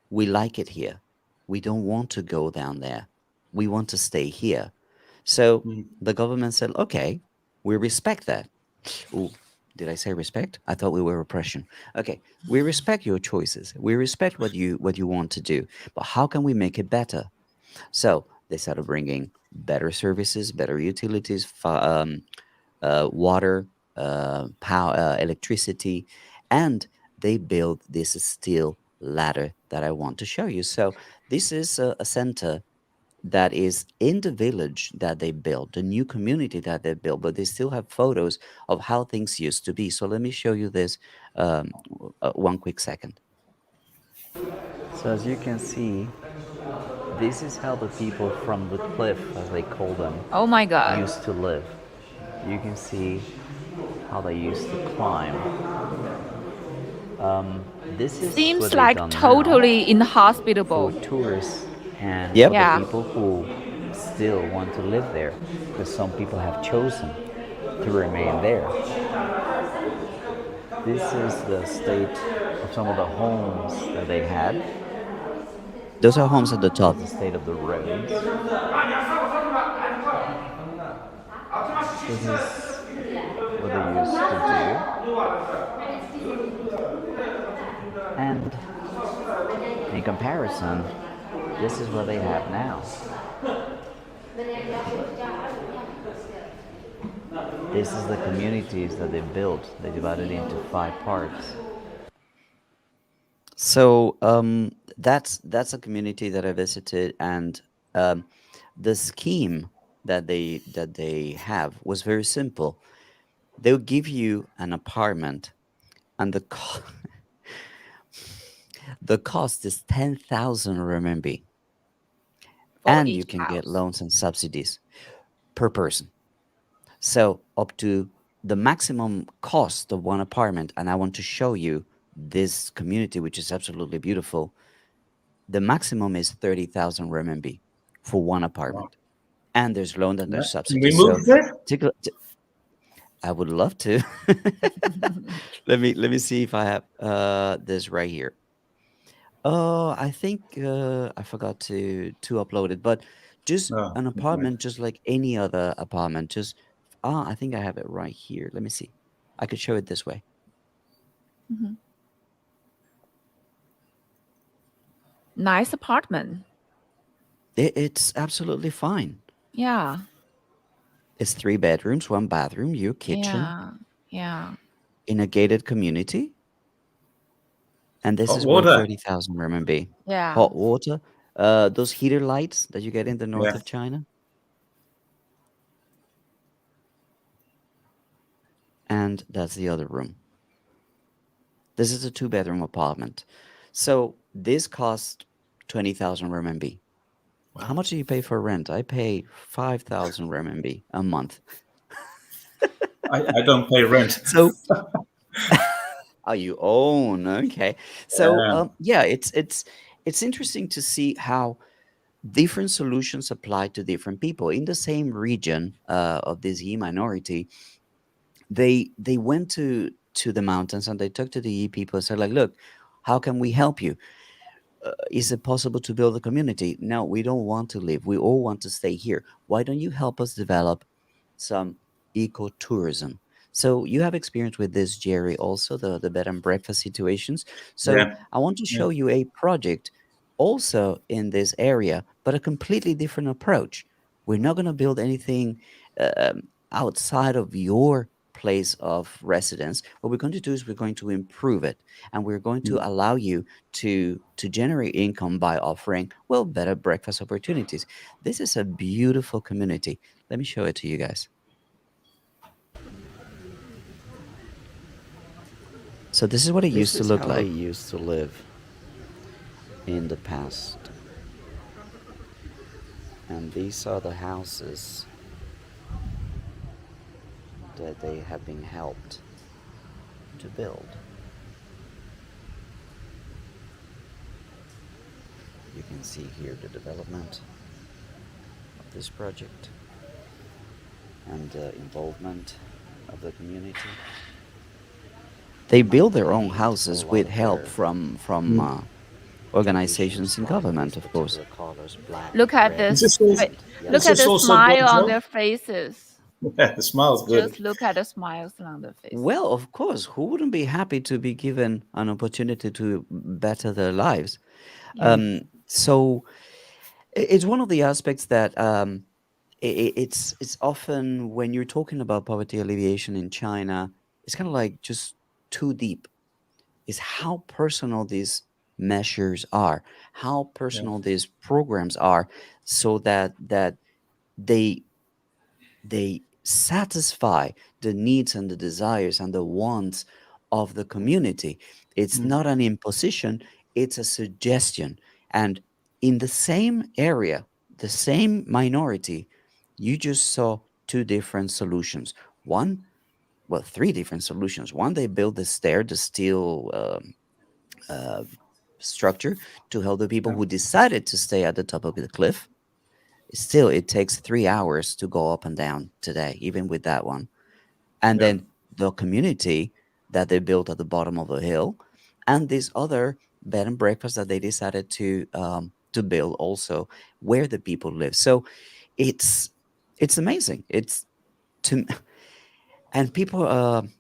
we like it here. We don't want to go down there. We want to stay here. So the government said, okay, we respect that. Ooh, did I say respect? I thought we were oppression. Okay, we respect your choices. We respect what you want to do, but how can we make it better? So they started bringing better services, better utilities, water, power, electricity, and they built this steel ladder that I want to show you. So this is a center that is in the village that they built, the new community that they built, but they still have photos of how things used to be. So let me show you this one quick second. So as you can see, this is how the people from the cliff, as they call them, Oh my God. used to live. You can see how they used to climb. This is Seems what they've like done now totally for inhospitable. tourists and Yep. for Yeah. the people who still want to live there, because some people have chosen to remain there. This is the state of some of the homes that they had. Those are homes at the top. The state of the roads. This is what they used to do. And in comparison, this is what they have now. This is the communities that they built. They divided into 5 parts. So that's a community that I visited, and the scheme that they have was very simple. They'll give you an apartment, and the cost is 10,000 RMB, For and you each can get house. loans and subsidies per person. So up to the maximum cost of one apartment, and I want to show you this community, which is absolutely beautiful. The maximum is 30,000 renminbi for one apartment, and there's loan and there's Can we subsidies. So move there? I would love to. Let me see if I have this right here. Oh, I think I forgot to upload it, but just Oh, an never mind. apartment, just like any other apartment. Just I think I have it right here. Let me see. I could show it this way. Mhm. Nice apartment. It's absolutely fine. Yeah. It's 3 bedrooms, 1 bathroom, your kitchen Yeah. Yeah. in a gated community. And this Hot is worth water. 30,000 RMB. Yeah. Hot water, those heater lights that you get in the north Yeah. of China. And that's the other room. This is a 2 bedroom apartment. So this cost 20,000 RMB. How Wow. much do you pay for rent? I pay 5,000 RMB a month. I don't pay rent. So, oh, you own, okay. So, Yeah. yeah, it's interesting to see how different solutions apply to different people in the same region of this Yi minority. They went to the mountains and they talked to the Yi people and said, like, look, how can we help you? Is it possible to build a community? No, we don't want to live. We all want to stay here. Why don't you help us develop some ecotourism? So you have experience with this, Jerry, also the bed and breakfast situations. So Yeah. I want to Yeah. show you a project also in this area, but a completely different approach. We're not going to build anything outside of your place of residence. What we're going to do is we're going to improve it, and we're going to Mm. allow you to generate income by offering, well, better breakfast opportunities. This is a beautiful community. Let me show it to you guys. So this is what it This used to is look how they like used to live. in the past. And these are the houses that they have been helped to build. You can see here the development of this project and the involvement of the community. They build their own houses with help from Mm. organizations in government, of course. Look at Is this. this all, Look is at this the also smile on guangzhou? their faces. Yeah, the smile's good. Just look at the smiles on their faces. Well, of course, who wouldn't be happy to be given an opportunity to better their lives? Yeah. So it's one of the aspects that it's often when you're talking about poverty alleviation in China, it's kind of like just too deep. Is how personal these measures are, how Yeah. personal these programs are, so that they they satisfy the needs and the desires and the wants of the community. It's Mm. not an imposition, it's a suggestion. And in the same area, the same minority, you just saw two different solutions. One, well, three different solutions. One, they built the stair, the steel uh, structure to help the people Yeah. who decided to stay at the top of the cliff. Still, it takes 3 hours to go up and down today, even with that one. And Yeah. then the community that they built at the bottom of the hill, and this other bed and breakfast that they decided to build also where the people live. So it's it's amazing. It's to and people,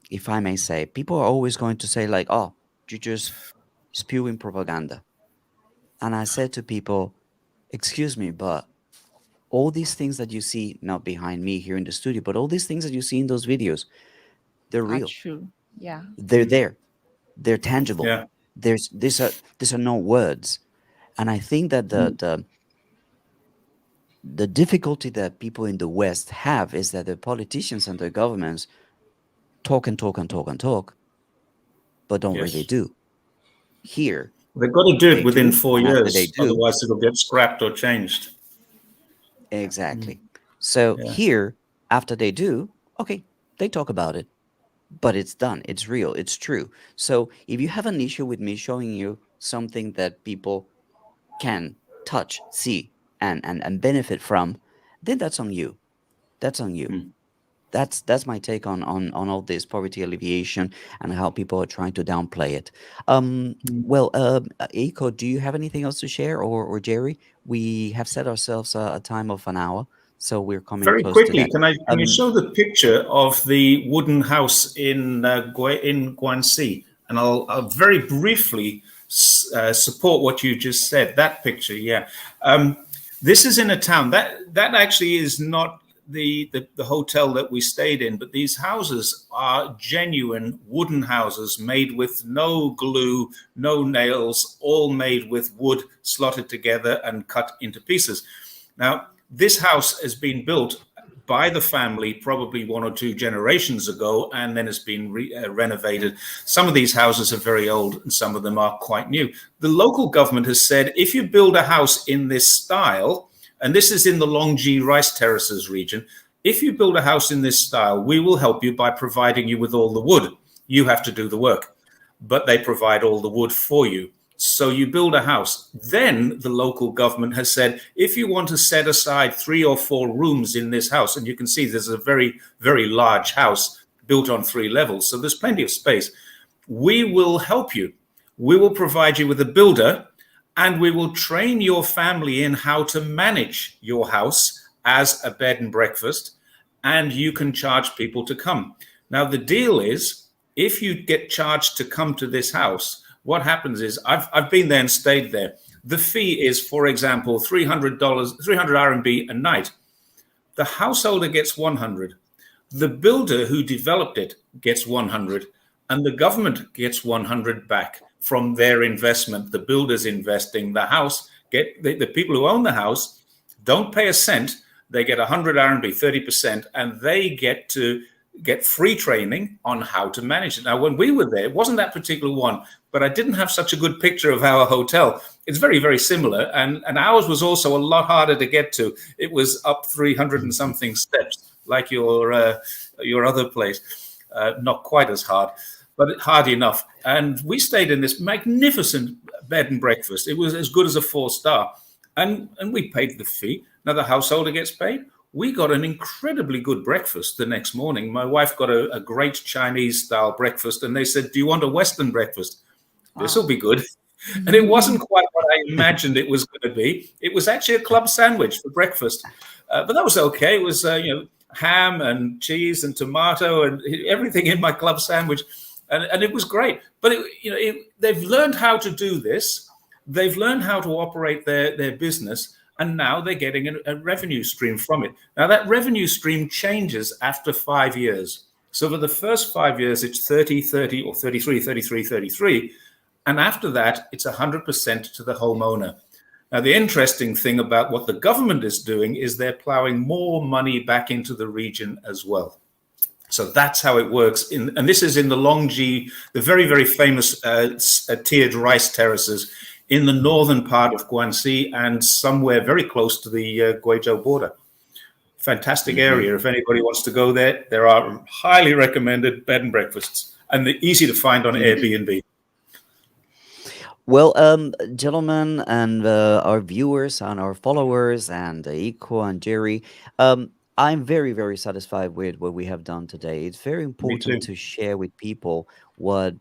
if I may say, people are always going to say like, "Oh, you just spewing propaganda." And I said to people, "Excuse me, but all these things that you see not behind me here in the studio, but all these things that you see in those videos, they're Are real. true. Yeah. They're Mm. there. They're tangible. Yeah. These are no words." And I think that Mm. the difficulty that people in the West have is that the politicians and their governments talk and talk and talk and talk, but don't really Yes. do. Here, They've got to do it they within do, four and after they years, do, otherwise it'll get scrapped or changed. Mm. exactly. So Yeah. here, after they do, okay, they talk about it, but it's done. It's real. It's true. So if you have an issue with me showing you something that people can touch, see, and benefit from, then that's on you. That's on you. Mm. That's my take on all this poverty alleviation and how people are trying to downplay it. Mm. Well, Eiko, do you have anything else to share, or Jerry? We have set ourselves a time of an hour, so we're coming Very close to quickly, that. can you Um, show the picture of the wooden house in Guangxi? And I'll very briefly support what you just said. That picture, yeah. Um, This is in a town that actually is not the hotel that we stayed in, but these houses are genuine wooden houses made with no glue, no nails, all made with wood slotted together and cut into pieces. Now, this house has been built by the family probably one or two generations ago, and then it's been renovated. Some of these houses are very old and some of them are quite new. The local government has said, if you build a house in this style, and this is in the Longji rice terraces region, if you build a house in this style, we will help you by providing you with all the wood. You have to do the work, but they provide all the wood for you. So you build a house. Then the local government has said, if you want to set aside 3 or 4 rooms in this house, and you can see there's a very, very large house built on 3 levels, so there's plenty of space, we will help you. We will provide you with a builder, and we will train your family in how to manage your house as a bed and breakfast, and you can charge people to come. Now, the deal is, if you get charged to come to this house, what happens is, I've been there and stayed there. The fee is, for example, $300, 300 RMB a night. The householder gets 100. The builder who developed it gets 100, and the government gets 100 back from their investment. The builder's investing, the house, the people who own the house don't pay a cent. They get 100 RMB, 30%, and they get to get free training on how to manage it. Now, when we were there, it wasn't that particular one, but I didn't have such a good picture of our hotel. It's very, very similar. And ours was also a lot harder to get to. It was up 300 and something steps, like your other place. Not quite as hard, but hard enough. And we stayed in this magnificent bed and breakfast. It was as good as a 4-star. And we paid the fee. Now the householder gets paid. We got an incredibly good breakfast the next morning. My wife got a great Chinese-style breakfast, and they said, do you want a Western breakfast? Wow. This will be good. And it wasn't quite what I imagined it was going to be. It was actually a club sandwich for breakfast. But that was okay. It was ham and cheese and tomato and everything in my club sandwich. And it was great. But they've learned how to do this. They've learned how to operate their business. And now they're getting a revenue stream from it. Now, that revenue stream changes after 5 years. So for the first 5 years, it's 30, 30, or 33, 33, 33. And after that, it's 100% to the homeowner. Now, the interesting thing about what the government is doing is they're plowing more money back into the region as well. So that's how it works. And this is in the Longji, the very, very famous tiered rice terraces in the northern part of Guangxi and somewhere very close to the Guizhou border. Fantastic area. If anybody wants to go there, there are highly recommended bed and breakfasts, and they're easy to find on Airbnb. Well, gentlemen, and our viewers and our followers, and Eiko and Jerry, I'm very, very satisfied with what we have done today. It's very important to share with people what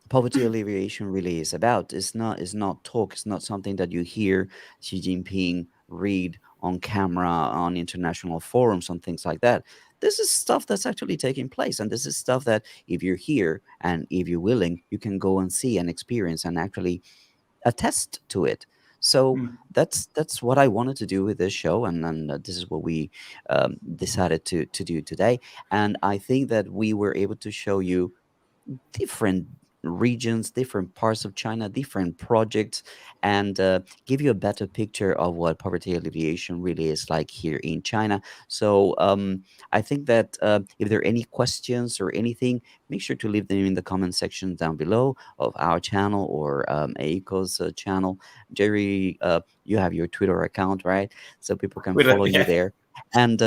poverty alleviation really is about. It's not talk. It's not something that you hear Xi Jinping read on camera on international forums and things like that. This is stuff that's actually taking place, and this is stuff that if you're here and if you're willing, you can go and see and experience and actually attest to it. So that's what I wanted to do with this show, and this is what we decided to do today. And I think that we were able to show you different regions, different parts of China, different projects, and give you a better picture of what poverty alleviation really is like here in China. So I think that if there are any questions or anything, make sure to leave them in the comment section down below of our channel or Eiko's channel. Jerry, you have your Twitter account, right? So people can follow you there. And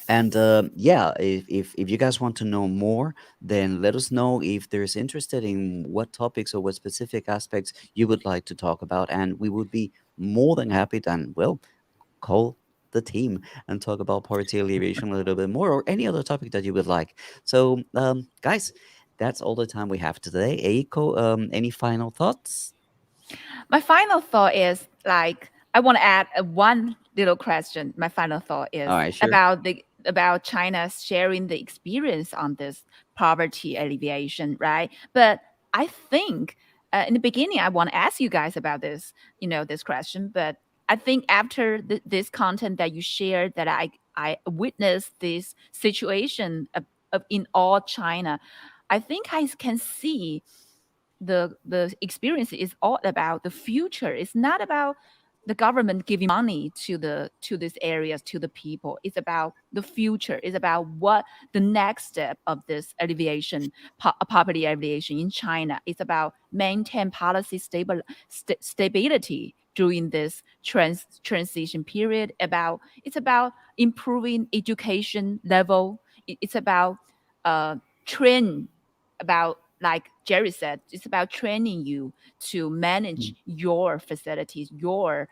And if you guys want to know more, then let us know if there's interested in what topics or what specific aspects you would like to talk about, and we would be more than happy to, well, call the team and talk about poverty alleviation a little bit more, or any other topic that you would like. So, guys, that's all the time we have today. Eiko, any final thoughts? My final thought is like I want to add one little question. My final thought is Sure. about China's sharing the experience on this poverty alleviation, right? But I think in the beginning, I want to ask you guys about this, this question. But I think after this content that you shared, that I witnessed this situation in all China, I think I can see the experience is all about the future. It's not about the government giving money to these areas, to the people. It's about the future. It's about what the next step of this alleviation, poverty alleviation in China. It's about maintain policy stability during this transition period. It's about improving education level. It's about train about, like Jerry said, it's about training you to manage your facilities, your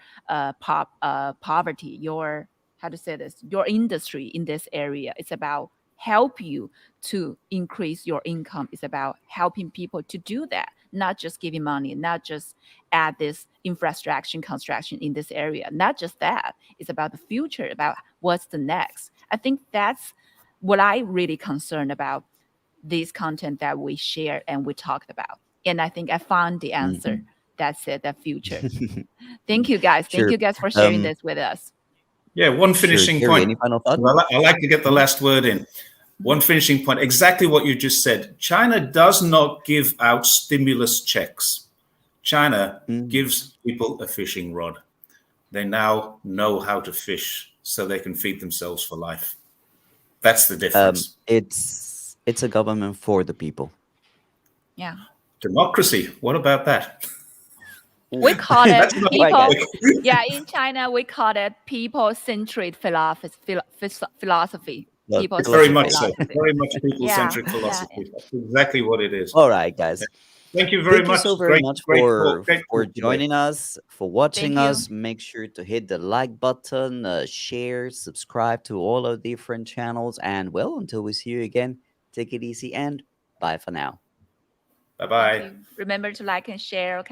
poverty, your, how to say this, your industry in this area. It's about help you to increase your income. It's about helping people to do that, not just giving money, not just add this infrastructure construction in this area. Not just that. It's about the future, about what's the next. I think that's what I really concerned about this content that we shared and we talked about. And I think I found the answer. That's it, the future. Thank you guys. Thank Sure. you guys for sharing this with us. Yeah, one Sure, finishing Jerry, point. any final thought? I like to get the last word in. One finishing point, exactly what you just said. China does not give out stimulus checks. China gives people a fishing rod. They now know how to fish so they can feed themselves for life. That's the difference. It's a government for the people. Yeah. Democracy. What about that? We call it That's not people. right, Yeah, in China we call it people-centered philosophy. Look, Very People-centered much so. philosophy. Very much people-centric Yeah, philosophy. That's exactly what it is. all right, guys. Thank you very Thank you much. so very much Great for talk. Great for talk today. joining us, for watching Thank you. us. Make sure to hit the like button, share, subscribe to all our different channels, and well, until we see you again, take it easy and bye for now. Bye-bye. Thank you. Remember to like and share. Okay.